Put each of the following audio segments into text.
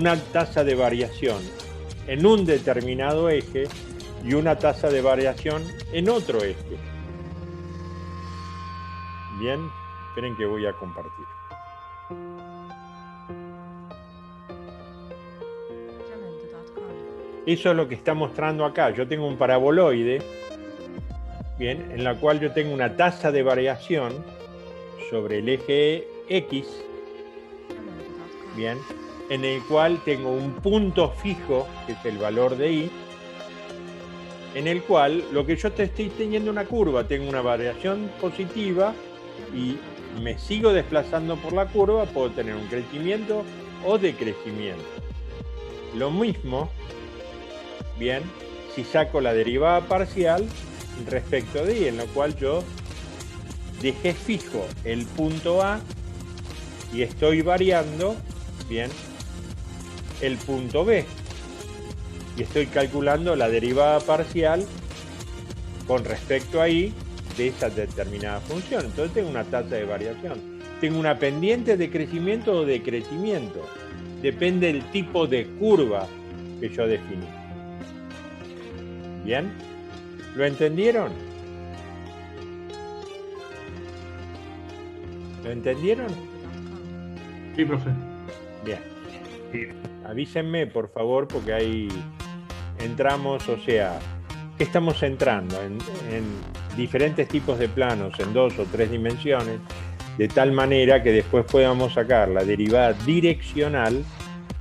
una tasa de variación en un determinado eje y una tasa de variación en otro eje. Bien, esperen que voy a compartir. Eso es lo que está mostrando acá. Yo tengo un paraboloide, bien, en la cual yo tengo una tasa de variación sobre el eje X, bien, en el cual tengo un punto fijo, que es el valor de I, en el cual lo que yo te estoy teniendo una curva, tengo una variación positiva y me sigo desplazando por la curva, puedo tener un crecimiento o decrecimiento. Lo mismo, bien, si saco la derivada parcial respecto de I, en lo cual yo dejé fijo el punto A y estoy variando, bien, el punto B. Y estoy calculando la derivada parcial con respecto a I de esa determinada función. Entonces tengo una tasa de variación. Tengo una pendiente de crecimiento o decrecimiento. Depende del tipo de curva que yo definí. ¿Bien? ¿Lo entendieron? ¿Lo entendieron? Sí, profe. Bien. Avísenme, por favor, porque ahí entramos, o sea, ¿qué estamos entrando? En diferentes tipos de planos, en 2 o 3 dimensiones, de tal manera que después podamos sacar la derivada direccional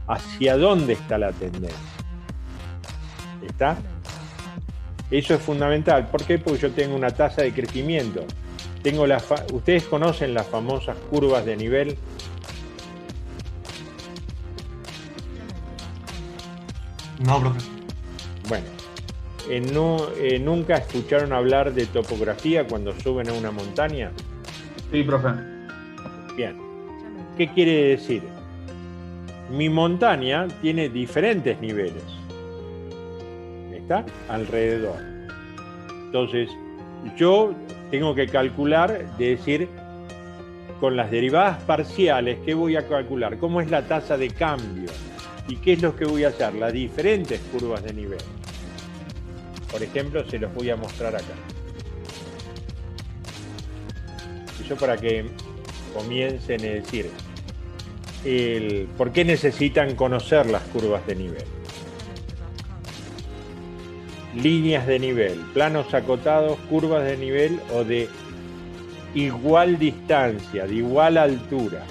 hacia dónde está la tendencia. ¿Está? Eso es fundamental. ¿Por qué? Porque yo tengo una tasa de crecimiento. Tengo ¿ustedes conocen las famosas curvas de nivel? No, profe. Bueno, ¿nunca escucharon hablar de topografía cuando suben a una montaña? Sí, profe. Bien. ¿Qué quiere decir? Mi montaña tiene diferentes niveles. ¿Está? Alrededor. Entonces, yo tengo que calcular, de decir, con las derivadas parciales, ¿qué voy a calcular? ¿Cómo es la tasa de cambio? ¿Y qué es lo que voy a hacer? Las diferentes curvas de nivel. Por ejemplo, se los voy a mostrar acá. Eso para que comiencen a decir por qué necesitan conocer las curvas de nivel. Líneas de nivel, planos acotados, curvas de nivel o de igual distancia, de igual altura.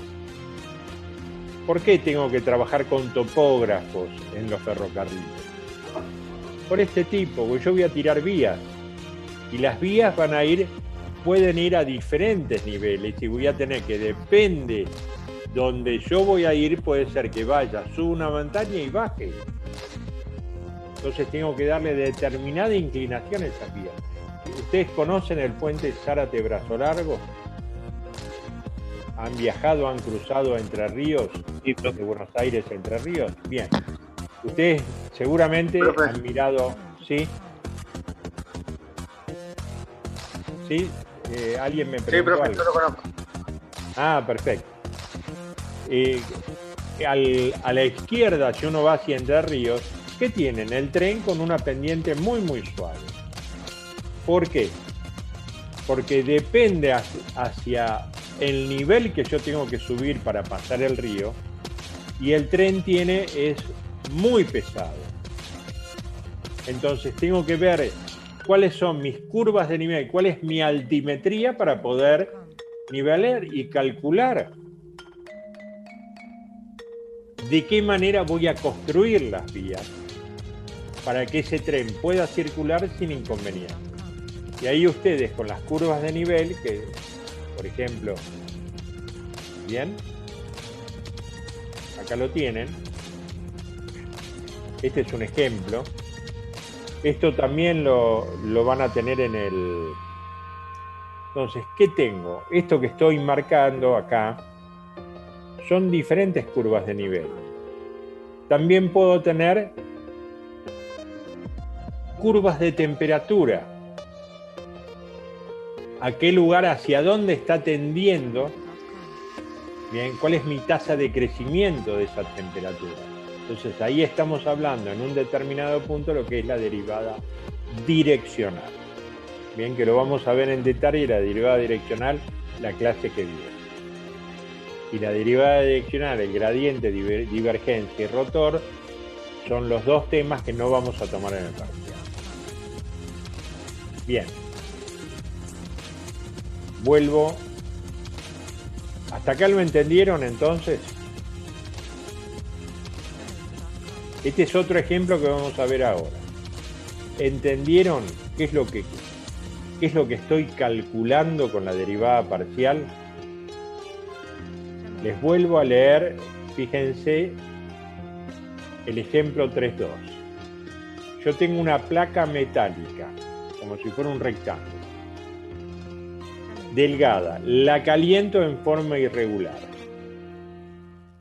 ¿Por qué tengo que trabajar con topógrafos en los ferrocarriles? Por este tipo, porque yo voy a tirar vías y las vías pueden ir a diferentes niveles y voy a tener que, depende donde yo voy a ir, puede ser que vaya, suba una montaña y baje. Entonces tengo que darle determinada inclinación a esas vías. ¿Ustedes conocen el puente Zárate-Brazo Largo? ¿Han viajado, han cruzado Entre Ríos, de Buenos Aires a Entre Ríos? Bien. Ustedes seguramente han mirado, ¿sí? ¿Sí? ¿Alguien me preguntó algo? Sí, profe, yo lo conozco. Ah, perfecto. A la izquierda, si uno va hacia Entre Ríos, ¿qué tienen? El tren con una pendiente muy, muy suave. ¿Por qué? Porque depende hacia el nivel que yo tengo que subir para pasar el río, y el tren es muy pesado. Entonces tengo que ver cuáles son mis curvas de nivel, cuál es mi altimetría para poder nivelar y calcular de qué manera voy a construir las vías para que ese tren pueda circular sin inconveniente. Y ahí ustedes con las curvas de nivel, que por ejemplo, bien, acá lo tienen, este es un ejemplo, esto también lo van a tener en el... Entonces, ¿qué tengo? Esto que estoy marcando acá son diferentes curvas de nivel. También puedo tener curvas de temperatura. ¿A qué lugar, hacia dónde está tendiendo? Bien, ¿cuál es mi tasa de crecimiento de esa temperatura? Entonces ahí estamos hablando en un determinado punto lo que es la derivada direccional. Bien, que lo vamos a ver en detalle, la derivada direccional, la clase que viene. Y la derivada direccional, el gradiente, divergencia y rotor, son los dos temas que no vamos a tomar en el parcial. Bien. Vuelvo. ¿Hasta acá lo entendieron entonces? Este es otro ejemplo que vamos a ver ahora. ¿Entendieron qué es lo que estoy calculando con la derivada parcial? Les vuelvo a leer, fíjense, el ejemplo 3.2. Yo tengo una placa metálica, como si fuera un rectángulo, delgada, la caliento en forma irregular.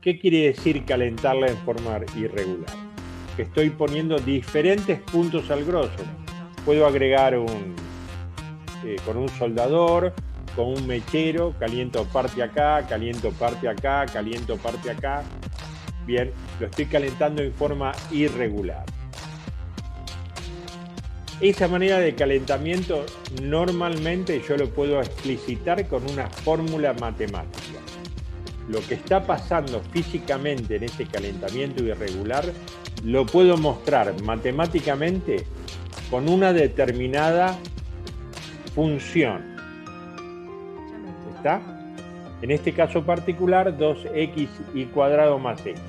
¿Qué quiere decir calentarla en forma irregular? Que estoy poniendo diferentes puntos al grosor. Puedo agregar con un soldador, con un mechero, caliento parte acá, caliento parte acá, caliento parte acá. Bien, lo estoy calentando en forma irregular. Esa manera de calentamiento normalmente yo lo puedo explicitar con una fórmula matemática. Lo que está pasando físicamente en ese calentamiento irregular lo puedo mostrar matemáticamente con una determinada función. ¿Está? En este caso particular, 2x² más x.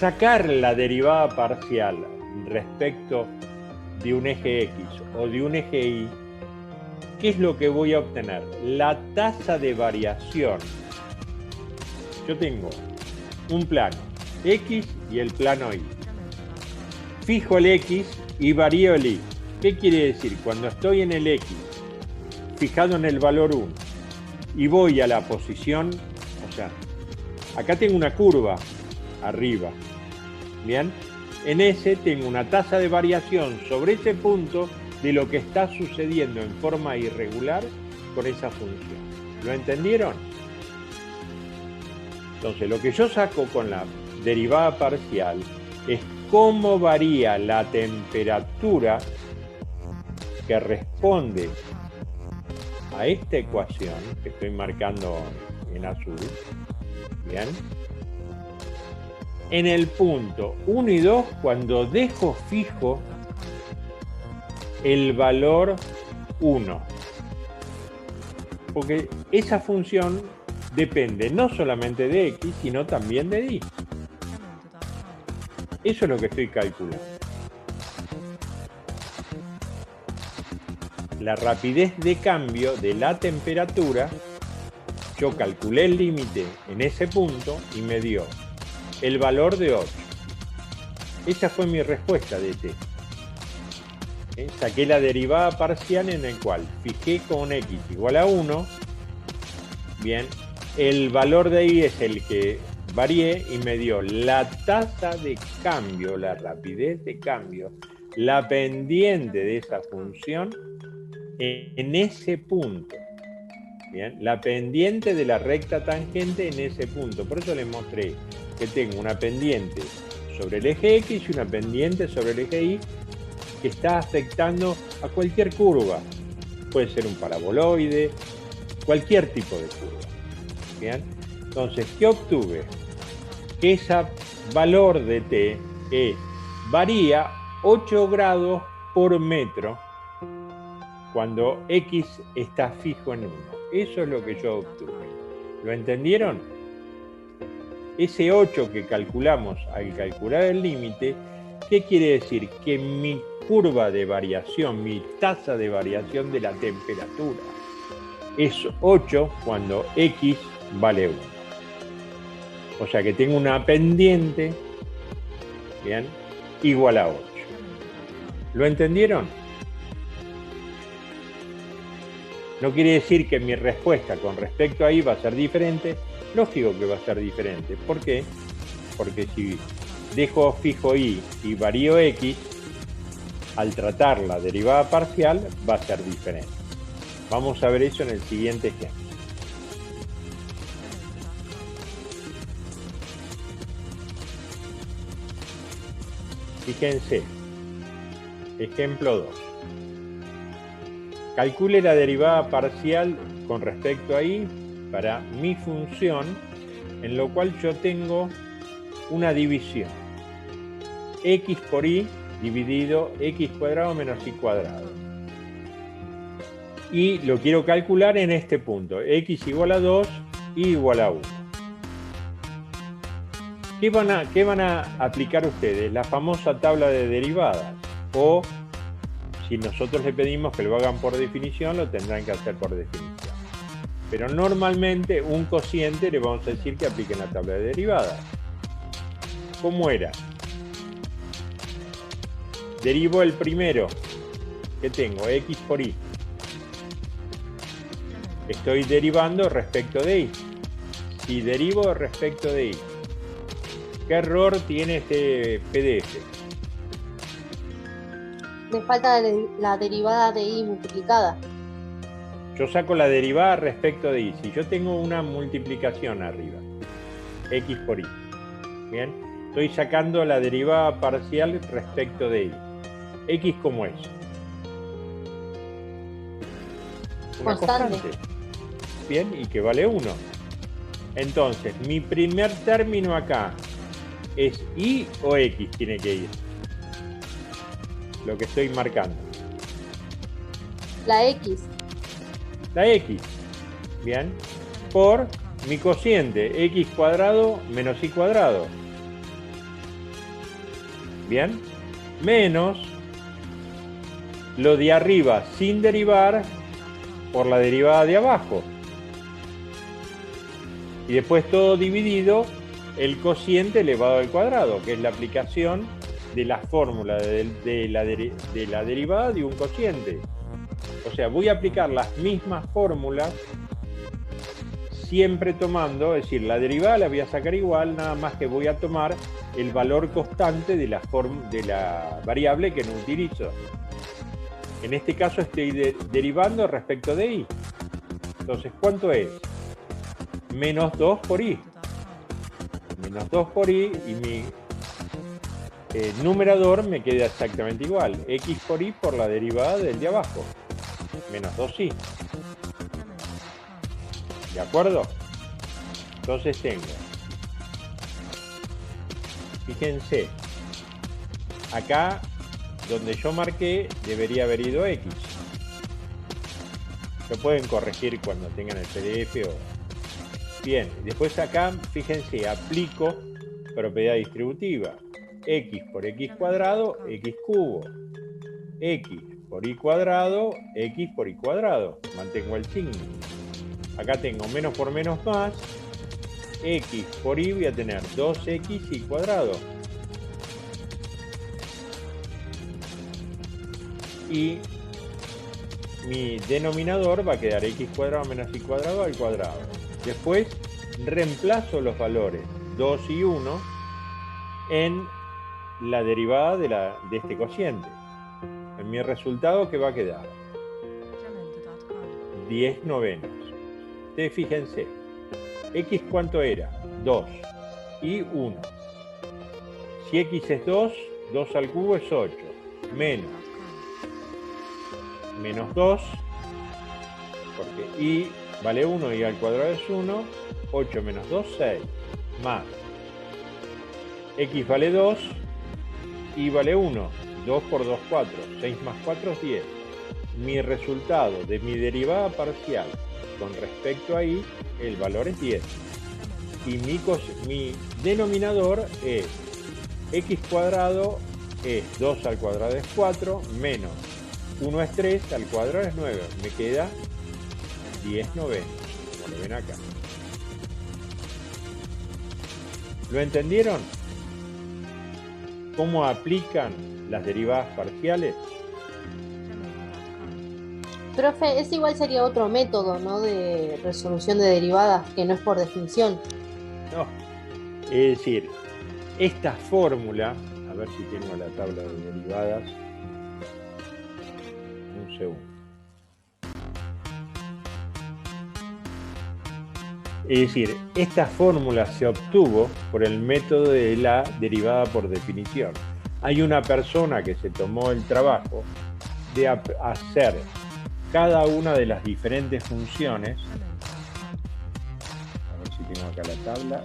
Sacar la derivada parcial respecto de un eje x o de un eje y, ¿qué es lo que voy a obtener? La tasa de variación. Yo tengo un plano x y el plano y. Fijo el x y varío el y. ¿Qué quiere decir? Cuando estoy en el x, fijado en el valor 1, y voy a la posición, o sea, acá tengo una curva arriba, ¿bien? En ese tengo una tasa de variación sobre ese punto de lo que está sucediendo en forma irregular con esa función. ¿Lo entendieron? Entonces, lo que yo saco con la derivada parcial es cómo varía la temperatura que responde a esta ecuación que estoy marcando en azul, ¿bien? En el punto 1 y 2, cuando dejo fijo el valor 1. Porque esa función depende no solamente de x, sino también de y. Eso es lo que estoy calculando. La rapidez de cambio de la temperatura, yo calculé el límite en ese punto y me dio el valor de 8. Esa fue mi respuesta de t. Saqué la derivada parcial en el cual fijé con x igual a 1. Bien, el valor de y es el que varié y me dio la tasa de cambio, la rapidez de cambio, la pendiente de esa función en ese punto. Bien, la pendiente de la recta tangente en ese punto. Por eso les mostré que tengo una pendiente sobre el eje X y una pendiente sobre el eje Y que está afectando a cualquier curva. Puede ser un paraboloide, cualquier tipo de curva. Bien, entonces, ¿qué obtuve? Que ese valor de t varía 8 grados por metro cuando x está fijo en 1. Eso es lo que yo obtuve. ¿Lo entendieron? Ese 8 que calculamos al calcular el límite, ¿qué quiere decir? Que mi curva de variación, mi tasa de variación de la temperatura es 8 cuando x vale 1. O sea que tengo una pendiente, bien, igual a 8. ¿Lo entendieron? No quiere decir que mi respuesta con respecto a y va a ser diferente. Lógico que va a ser diferente. ¿Por qué? Porque si dejo fijo y varío x, al tratar la derivada parcial va a ser diferente. Vamos a ver eso en el siguiente ejemplo. Fíjense, ejemplo 2. Calcule la derivada parcial con respecto a y para mi función, en lo cual yo tengo una división. X por y dividido x cuadrado menos y cuadrado. Y lo quiero calcular en este punto. X igual a 2, y igual a 1. ¿Qué van a aplicar ustedes? La famosa tabla de derivadas. O si nosotros le pedimos que lo hagan por definición, lo tendrán que hacer por definición. Pero normalmente un cociente le vamos a decir que apliquen la tabla de derivadas. ¿Cómo era? Derivo el primero. ¿Qué tengo? X por y. Estoy derivando respecto de y. Si derivo respecto de y, ¿qué error tiene este PDF? Me falta la derivada de y multiplicada. Yo saco la derivada respecto de y. Si yo tengo una multiplicación arriba, x por y, ¿bien? Estoy sacando la derivada parcial respecto de y. X, ¿cómo es? Una constante. Bien, y que vale 1. Entonces, mi primer término acá es y o x tiene que ir. Lo que estoy marcando. La x. La x. Bien. Por mi cociente, x cuadrado menos y cuadrado. Bien. Menos lo de arriba sin derivar por la derivada de abajo. Y después todo dividido el cociente elevado al cuadrado, que es la aplicación de la fórmula de la derivada de un cociente. O sea, voy a aplicar las mismas fórmulas siempre tomando, es decir, la derivada la voy a sacar igual, nada más que voy a tomar el valor constante de la variable que no utilizo. En este caso estoy derivando respecto de y. Entonces, ¿cuánto es? Menos 2 por y. Menos 2 por y y mi numerador me queda exactamente igual. X por y por la derivada del de abajo. Menos 2y. ¿De acuerdo? Entonces tengo. Fíjense. Acá donde yo marqué debería haber ido x. Lo pueden corregir cuando tengan el PDF o... Bien, después acá, fíjense, aplico propiedad distributiva. X por x cuadrado, x cubo. X por y cuadrado, x por y cuadrado. Mantengo el signo. Acá tengo menos por menos más. X por y voy a tener 2x y cuadrado. Y mi denominador va a quedar x cuadrado menos y cuadrado al cuadrado. Después reemplazo los valores 2 y 1 en la derivada de este cociente. En mi resultado, ¿qué va a quedar? 10 novenos. Ustedes fíjense, x ¿cuánto era? 2 y 1. Si x es 2, 2 al cubo es 8. Menos 2, porque y vale 1 y al cuadrado es 1, 8 menos 2, 6, más x vale 2, y vale 1, 2 por 2, 4, 6 más 4 es 10. Mi resultado de mi derivada parcial con respecto a y, el valor es 10. Y mi denominador es x cuadrado es 2 al cuadrado es 4, menos 1 es 3, al cuadrado es 9. Me queda 10 novenos, como lo ven acá. ¿Lo entendieron? ¿Cómo aplican las derivadas parciales? Profe, ese igual sería otro método, ¿no? De resolución de derivadas, que no es por definición. No. Es decir, esta fórmula, a ver si tengo la tabla de derivadas. Un segundo. Es decir, esta fórmula se obtuvo por el método de la derivada por definición. Hay una persona que se tomó el trabajo de hacer cada una de las diferentes funciones. A ver si tengo acá la tabla.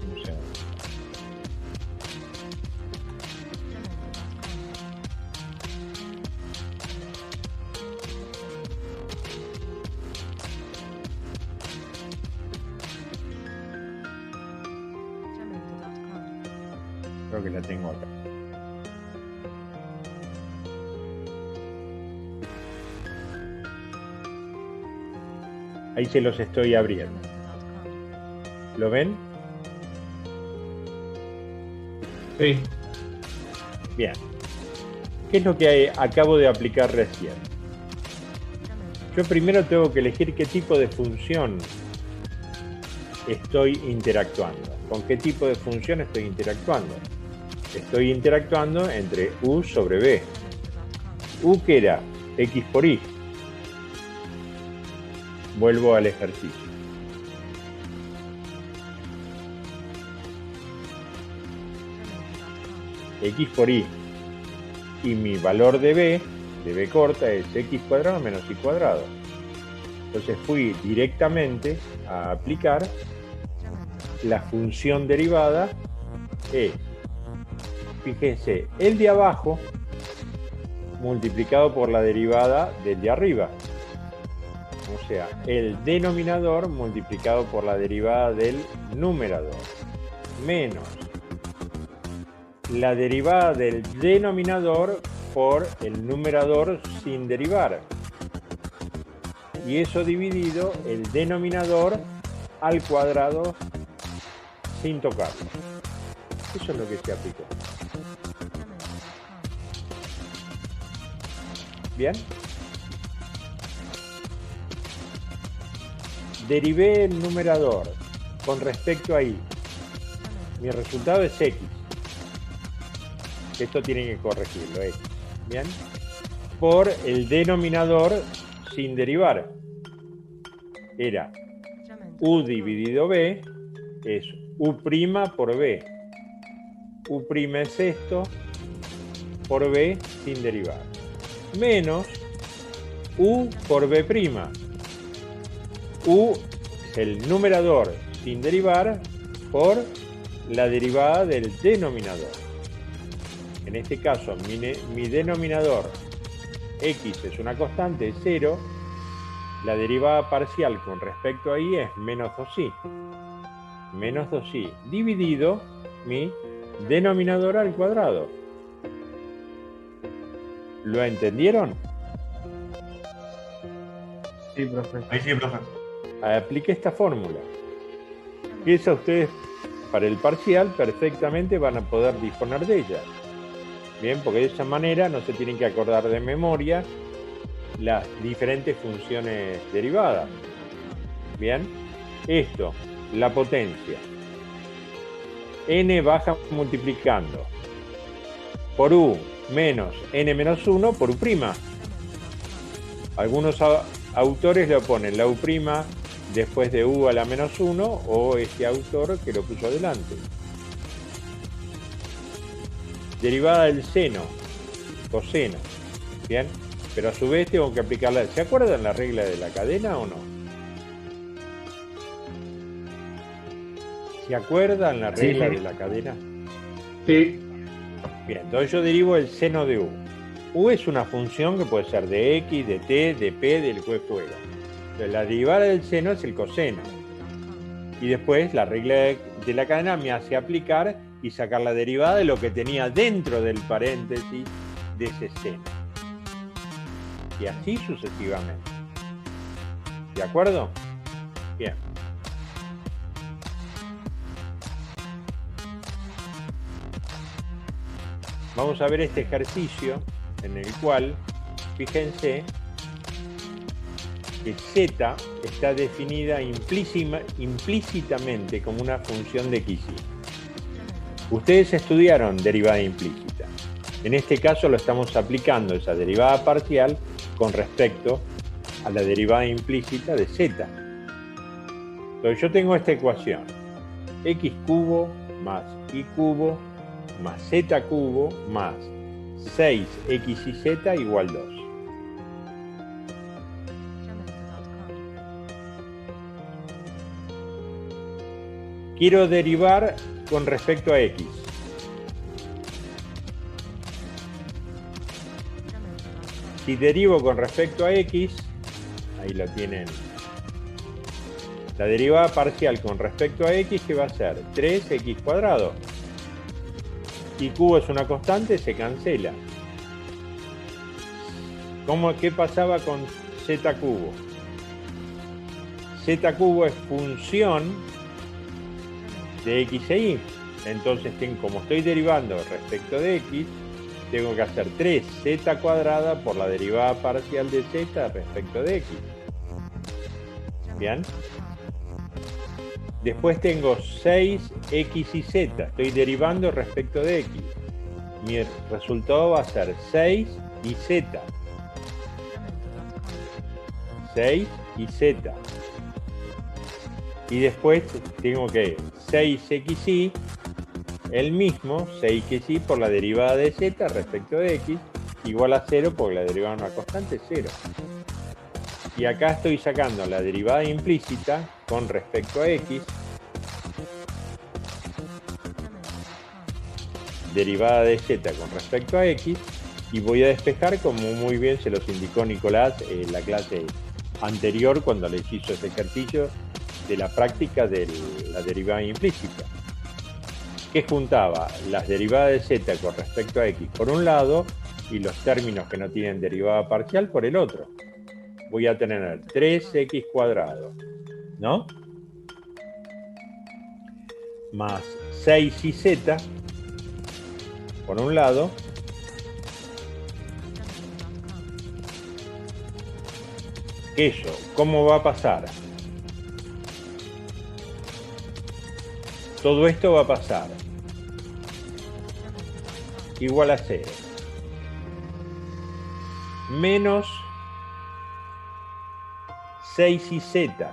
Un segundo. Creo que la tengo acá. Ahí se los estoy abriendo. ¿Lo ven? Sí. Bien. ¿Qué es lo que acabo de aplicar recién? Yo primero tengo que elegir qué tipo de función estoy interactuando. ¿Con qué tipo de función estoy interactuando? Estoy interactuando entre U sobre B. U que era X por Y. Vuelvo al ejercicio. X por Y. Y mi valor de B corta, es X cuadrado menos Y cuadrado. Entonces fui directamente a aplicar la función derivada E. Fíjense, el de abajo multiplicado por la derivada del de arriba. O sea, el denominador multiplicado por la derivada del numerador. Menos la derivada del denominador por el numerador sin derivar. Y eso dividido el denominador al cuadrado sin tocarlo. Eso es lo que se aplicó. ¿Bien? Derivé el numerador con respecto a Y. Mi resultado es X. Esto tienen que corregirlo, X. ¿Bien? Por el denominador sin derivar. Era U dividido B es U' por B. U' es esto por B sin derivar. Menos U por B'. U es el numerador sin derivar por la derivada del denominador. En este caso, mi denominador X es una constante, es 0. La derivada parcial con respecto a Y es menos 2Y. Menos 2Y dividido mi denominador al cuadrado. ¿Lo entendieron? Sí, profe. Ahí sí, profe. Apliqué esta fórmula. Y esa ustedes, para el parcial, perfectamente van a poder disponer de ella. Bien, porque de esa manera no se tienen que acordar de memoria las diferentes funciones derivadas. Bien, esto, la potencia. N baja multiplicando por U menos N menos 1 por U'. Algunos autores le ponen la U' después de U a la menos 1 o este autor que lo puso adelante. Derivada del seno, coseno. Bien, pero a su vez tengo que aplicarla. ¿Se acuerdan la regla de la cadena o no? ¿Se acuerdan la regla de la cadena? Sí. Bien, entonces yo derivo el seno de U. U es una función que puede ser de X, de T, de P, del que fuera. Entonces la derivada del seno es el coseno. Y después la regla de la cadena me hace aplicar y sacar la derivada de lo que tenía dentro del paréntesis de ese seno. Y así sucesivamente. ¿De acuerdo? Bien. Vamos a ver este ejercicio en el cual, fíjense, que z está definida implícitamente como una función de xy. Ustedes estudiaron derivada implícita. En este caso lo estamos aplicando esa derivada parcial con respecto a la derivada implícita de z. Entonces yo tengo esta ecuación. x cubo más y cubo más z cubo más 6x y z igual 2. Quiero derivar con respecto a x. Si derivo con respecto a x, ahí lo tienen. La derivada parcial con respecto a x, ¿qué va a ser? 3x cuadrado. Y cubo es una constante, se cancela. ¿Qué pasaba con z cubo? Z cubo es función de x e y. Entonces, como estoy derivando respecto de x, tengo que hacer 3z cuadrada por la derivada parcial de z respecto de x. ¿Bien? Después tengo 6x y z. Estoy derivando respecto de x. Mi resultado va a ser 6 y z. 6 y z. Y después tengo que 6xy, el mismo, 6xy por la derivada de z respecto de x, igual a 0 porque la derivada de una constante es 0. Y acá estoy sacando la derivada implícita con respecto a x, derivada de z con respecto a x, y voy a despejar como muy bien se los indicó Nicolás en la clase anterior cuando les hizo ese ejercicio de la práctica de la derivada implícita, que juntaba las derivadas de z con respecto a x por un lado y los términos que no tienen derivada parcial por el otro. Voy a tener 3x cuadrado, ¿no? Más 6 y z por un lado, eso, ¿cómo va a pasar? Todo esto va a pasar igual a 0. Menos 6 y z.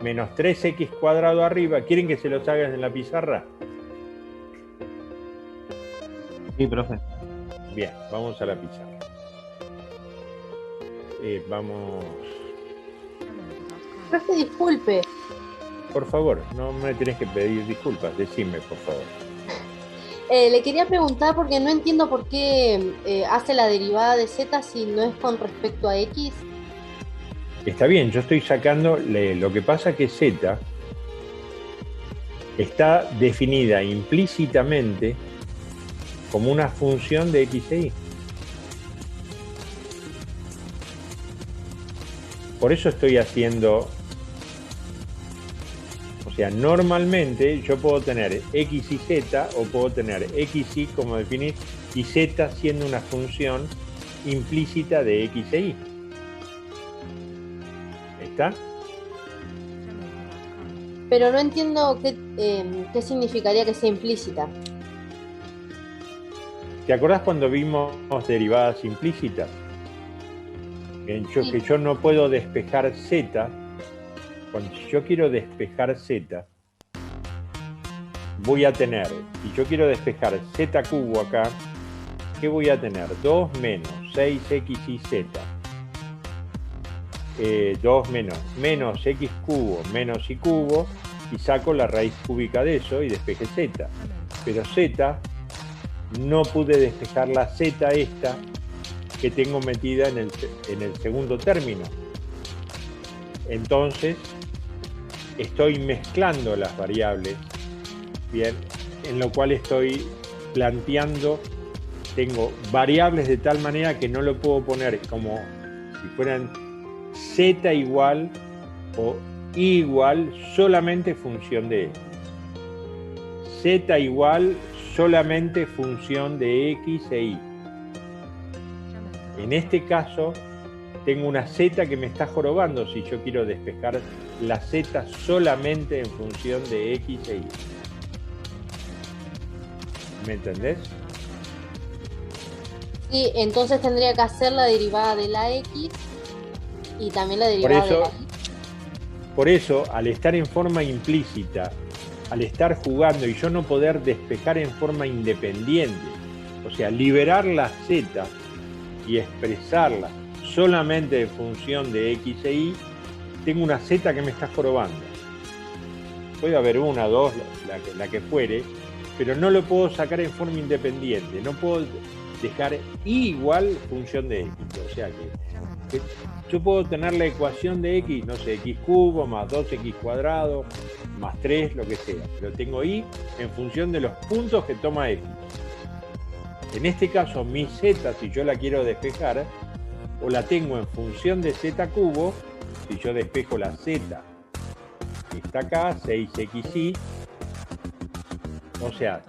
Menos 3x cuadrado arriba. ¿Quieren que se los haga en la pizarra? Sí, profe. Bien, vamos a la pizarra. Vamos... Profe, disculpe. Por favor, no me tenés que pedir disculpas, decime, por favor. Le quería preguntar porque no entiendo por qué hace la derivada de z si no es con respecto a x. Está bien, yo estoy sacando, lo que pasa que z está definida implícitamente como una función de x e y. Por eso estoy haciendo, o sea, normalmente yo puedo tener x y z o puedo tener x y como definir y z siendo una función implícita de x e y. ¿Está? Pero no entiendo qué significaría que sea implícita. ¿Te acordás cuando vimos derivadas implícitas? Sí. Que yo no puedo despejar z. Cuando yo quiero despejar z, voy a tener, si yo quiero despejar z cubo acá, ¿qué voy a tener? 2 menos 6x y z. 2 menos x cubo menos y cubo, y saco la raíz cúbica de eso y despeje z. Pero z, no pude despejar la z esta que tengo metida en el segundo término. Entonces, estoy mezclando las variables, bien, en lo cual estoy planteando, tengo variables de tal manera que no lo puedo poner como si fueran z igual o y igual solamente función de x. Z igual solamente función de x e y. En este caso, tengo una z que me está jorobando si yo quiero despejar la z solamente en función de x e y. ¿Me entendés? Sí, entonces tendría que hacer la derivada de la x y también la derivada de la y. Por eso, al estar en forma implícita, al estar jugando y yo no poder despejar en forma independiente, o sea, liberar la z y expresarla solamente en función de x e y, tengo una z que me está jorobando. Puede haber una, dos, la que fuere, pero no lo puedo sacar en forma independiente, no puedo dejar y igual función de x, o sea que yo puedo tener la ecuación de x, no sé, x cubo más 2x cuadrado más 3, lo que sea, pero tengo y en función de los puntos que toma x. En este caso, mi z, si yo la quiero despejar, o la tengo en función de z cubo, si yo despejo la z, que está acá, 6xy, o sea,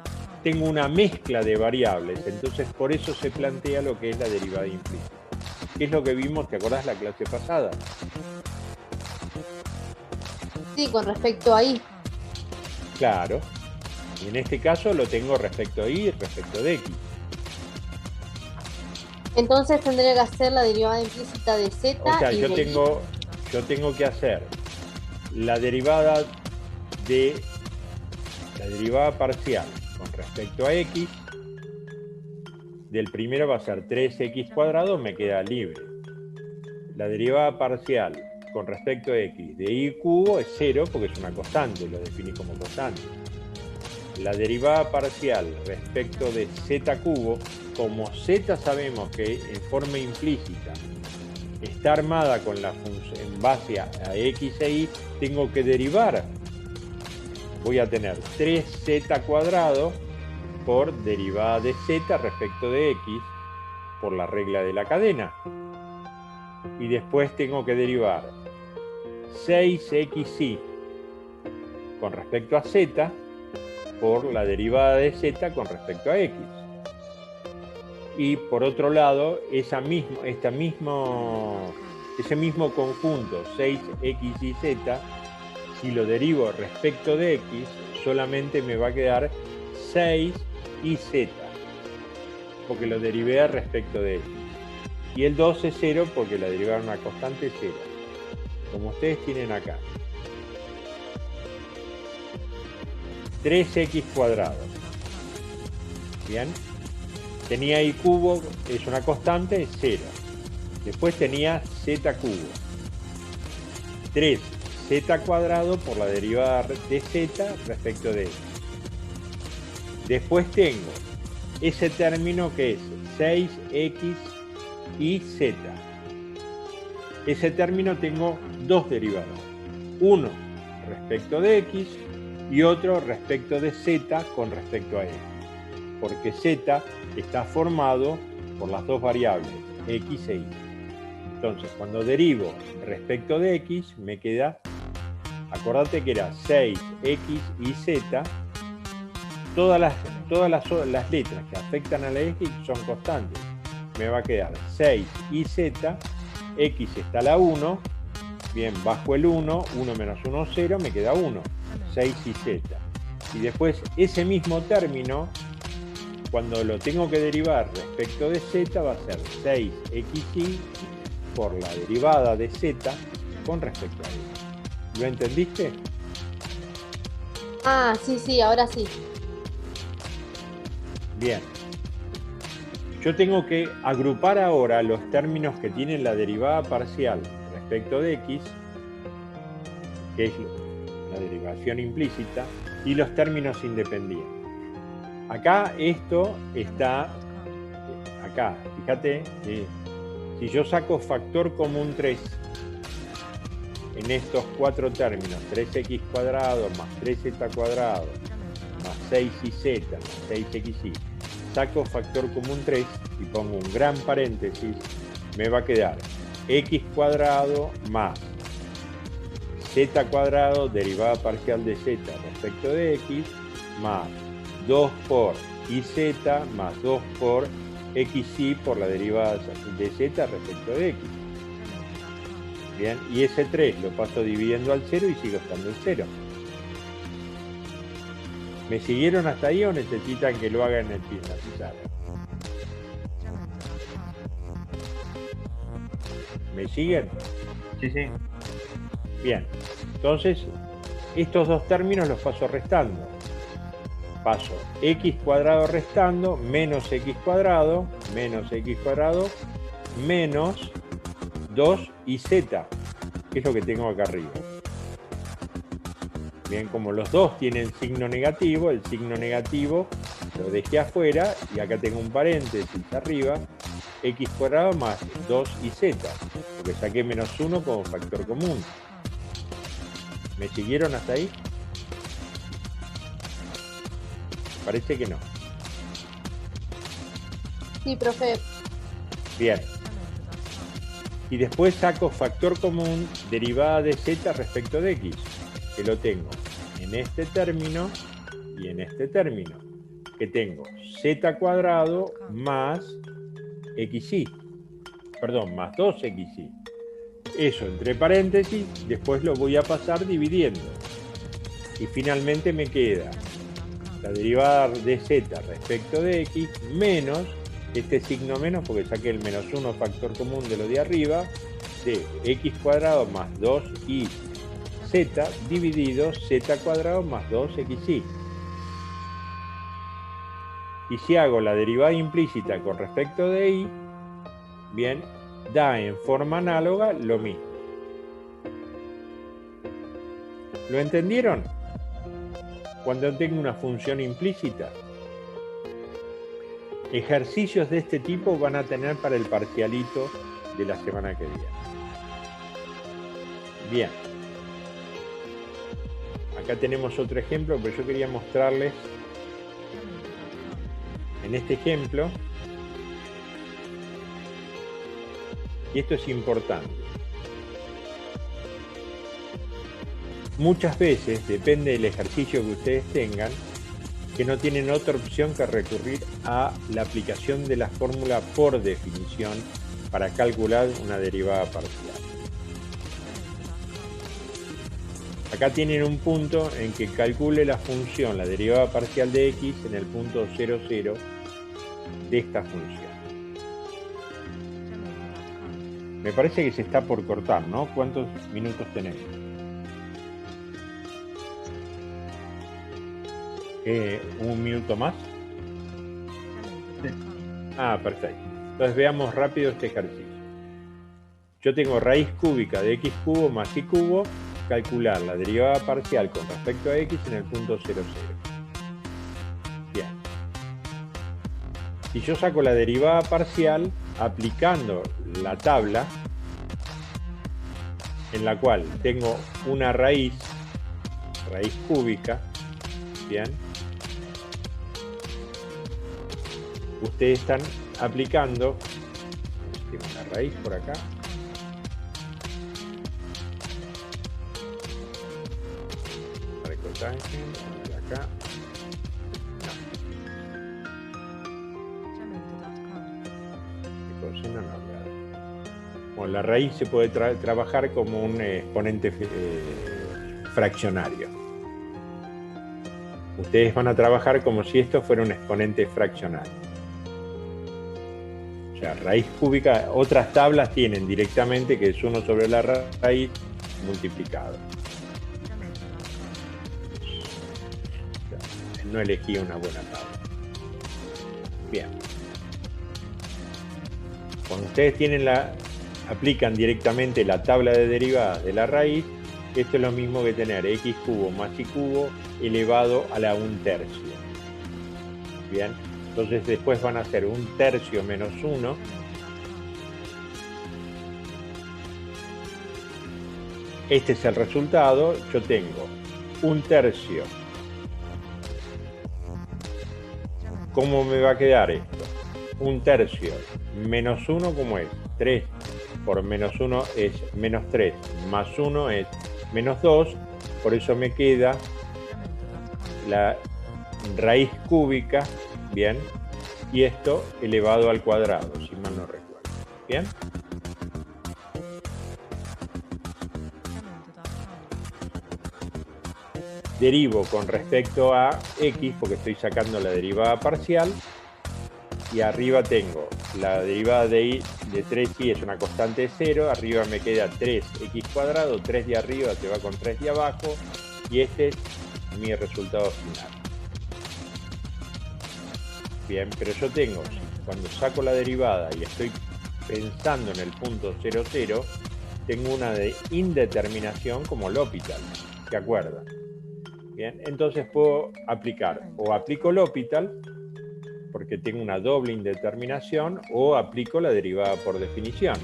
tengo una mezcla de variables, entonces por eso se plantea lo que es la derivada implícita. ¿Qué es lo que vimos? ¿Te acordás la clase pasada? Sí, con respecto a y. Claro. Y en este caso lo tengo respecto a y y respecto de x. Entonces tendría que hacer la derivada implícita de z. O sea, y yo tengo que hacer la derivada parcial con respecto a x. Del primero va a ser 3x cuadrado, me queda libre. La derivada parcial con respecto a x de y cubo es 0 porque es una constante, lo definí como constante. La derivada parcial respecto de z cubo, como z sabemos que en forma implícita está armada con la función en base a x e y, tengo que derivar. Voy a tener 3z cuadrado por derivada de z respecto de x por la regla de la cadena. Y después tengo que derivar 6xy con respecto a z por la derivada de z con respecto a x. Y por otro lado, ese mismo conjunto 6x y z, si lo derivo respecto de x, solamente me va a quedar 6 y z, porque lo derivé respecto de x. Y el 2 es 0 porque la derivada de una constante es 0, como ustedes tienen acá. 3x cuadrado. Bien. Tenía y cubo, es una constante, es 0. Después tenía z cubo. 3z cuadrado por la derivada de z respecto de x. Después tengo ese término que es 6x y z. Ese término tengo dos derivadas. Uno respecto de x y otro respecto de z con respecto a x. Porque z está formado por las dos variables, x e y. Entonces, cuando derivo respecto de x, me queda, acordate que era 6x y z. Todas las letras que afectan a la x son constantes. Me va a quedar 6 y z, x está a la 1, bien, bajo el 1, 1 menos 1, 0, me queda 1, 6 y z. Y después ese mismo término, cuando lo tengo que derivar respecto de z, va a ser 6xy por la derivada de z con respecto a x. ¿Lo entendiste? Ah, sí, ahora sí. Bien. Yo tengo que agrupar ahora los términos que tienen la derivada parcial respecto de x, que es la derivación implícita, y los términos independientes. Acá esto está, acá, fíjate, si yo saco factor común 3 en estos cuatro términos, 3x cuadrado más 3z cuadrado más 6z más 6xy, saco factor común 3 y pongo un gran paréntesis, me va a quedar x cuadrado más z cuadrado, derivada parcial de z respecto de x, más 2 por iz más 2 por xy por la derivada de z respecto de x. Bien, y ese 3 lo paso dividiendo al 0 y sigo estando el 0. ¿Me siguieron hasta ahí o necesitan que lo haga en el pizarra? ¿Me siguen? Sí, sí. Bien. Entonces, estos dos términos los paso restando. Paso x cuadrado restando, menos x cuadrado, menos 2 y z, que es lo que tengo acá arriba. Bien, como los dos tienen signo negativo, el signo negativo lo dejé afuera y acá tengo un paréntesis arriba, x cuadrado más 2 y z, porque saqué menos 1 como factor común. ¿Me siguieron hasta ahí? Parece que no. Sí, profe. Bien. Y después saco factor común derivada de z respecto de x, que lo tengo en este término y en este término, que tengo z cuadrado más xy, perdón, más 2xy. Eso entre paréntesis, después lo voy a pasar dividiendo. Y finalmente me queda la derivada de z respecto de x menos, este signo menos porque saqué el menos 1 factor común de lo de arriba, de x cuadrado más 2y z dividido z cuadrado más 2xy. Y si hago la derivada implícita con respecto de y, bien, da en forma análoga lo mismo. ¿Lo entendieron? Cuando tengo una función implícita, ejercicios de este tipo van a tener para el parcialito de la semana que viene. Bien. Acá tenemos otro ejemplo, pero yo quería mostrarles en este ejemplo, y esto es importante. Muchas veces, depende del ejercicio que ustedes tengan, que no tienen otra opción que recurrir a la aplicación de la fórmula por definición para calcular una derivada parcial. Acá tienen un punto en que calcule la función, la derivada parcial de x, en el punto 0, 0 de esta función. Me parece que se está por cortar, ¿no? ¿Cuántos minutos tenemos? ¿Un minuto más? Sí. Ah, perfecto. Entonces veamos rápido este ejercicio. Yo tengo raíz cúbica de x cubo más y cubo, calcular la derivada parcial con respecto a x en el punto 0, 0. Bien. Si yo saco la derivada parcial aplicando la tabla, en la cual tengo una raíz cúbica, bien, ustedes están aplicando, tengo una raíz por acá, recortaje, acá, bueno, la raíz se puede trabajar como un exponente fraccionario. Ustedes van a trabajar como si esto fuera un exponente fraccionario. O sea, raíz cúbica, otras tablas tienen directamente que es 1 sobre la raíz multiplicado. O sea, no elegí una buena tabla. Bien. Cuando ustedes tienen aplican directamente la tabla de derivadas de la raíz, esto es lo mismo que tener x cubo más y cubo elevado a la 1/3. Bien, entonces después van a ser 1/3 menos 1. Este es el resultado. Yo tengo 1/3. ¿Cómo me va a quedar esto? 1/3 menos 1, ¿cómo es? 3 por menos 1 es menos 3, más 1 es menos 2, por eso me queda la raíz cúbica, bien, y esto elevado al cuadrado, si mal no recuerdo. Bien. Derivo con respecto a x, porque estoy sacando la derivada parcial, y arriba tengo la derivada de y de 3y es una constante de 0, arriba me queda 3x cuadrado, 3 de arriba se va con 3 de abajo, y este es mi resultado final. Bien, pero yo tengo, cuando saco la derivada y estoy pensando en el punto 0, 0, tengo una de indeterminación como L'Hopital, ¿se acuerdan? Bien, entonces puedo aplicar, o aplico L'Hopital, porque tengo una doble indeterminación, o aplico la derivada por definición.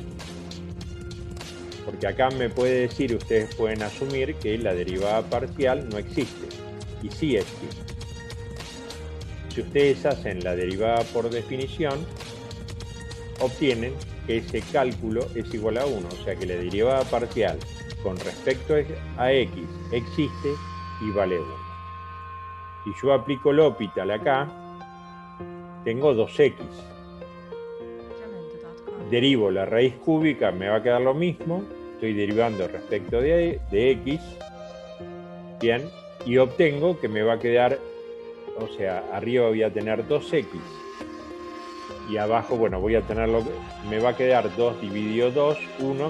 Porque acá me puede decir, ustedes pueden asumir que la derivada parcial no existe, y sí existe. Si ustedes hacen la derivada por definición, obtienen que ese cálculo es igual a 1, o sea que la derivada parcial con respecto a x existe y vale 1. Si yo aplico L'Hopital acá, tengo 2x. Derivo la raíz cúbica, me va a quedar lo mismo, estoy derivando respecto de x, bien, y obtengo que me va a quedar, o sea, arriba voy a tener 2x, y abajo, bueno, voy a tener me va a quedar 2 dividido 2, 1,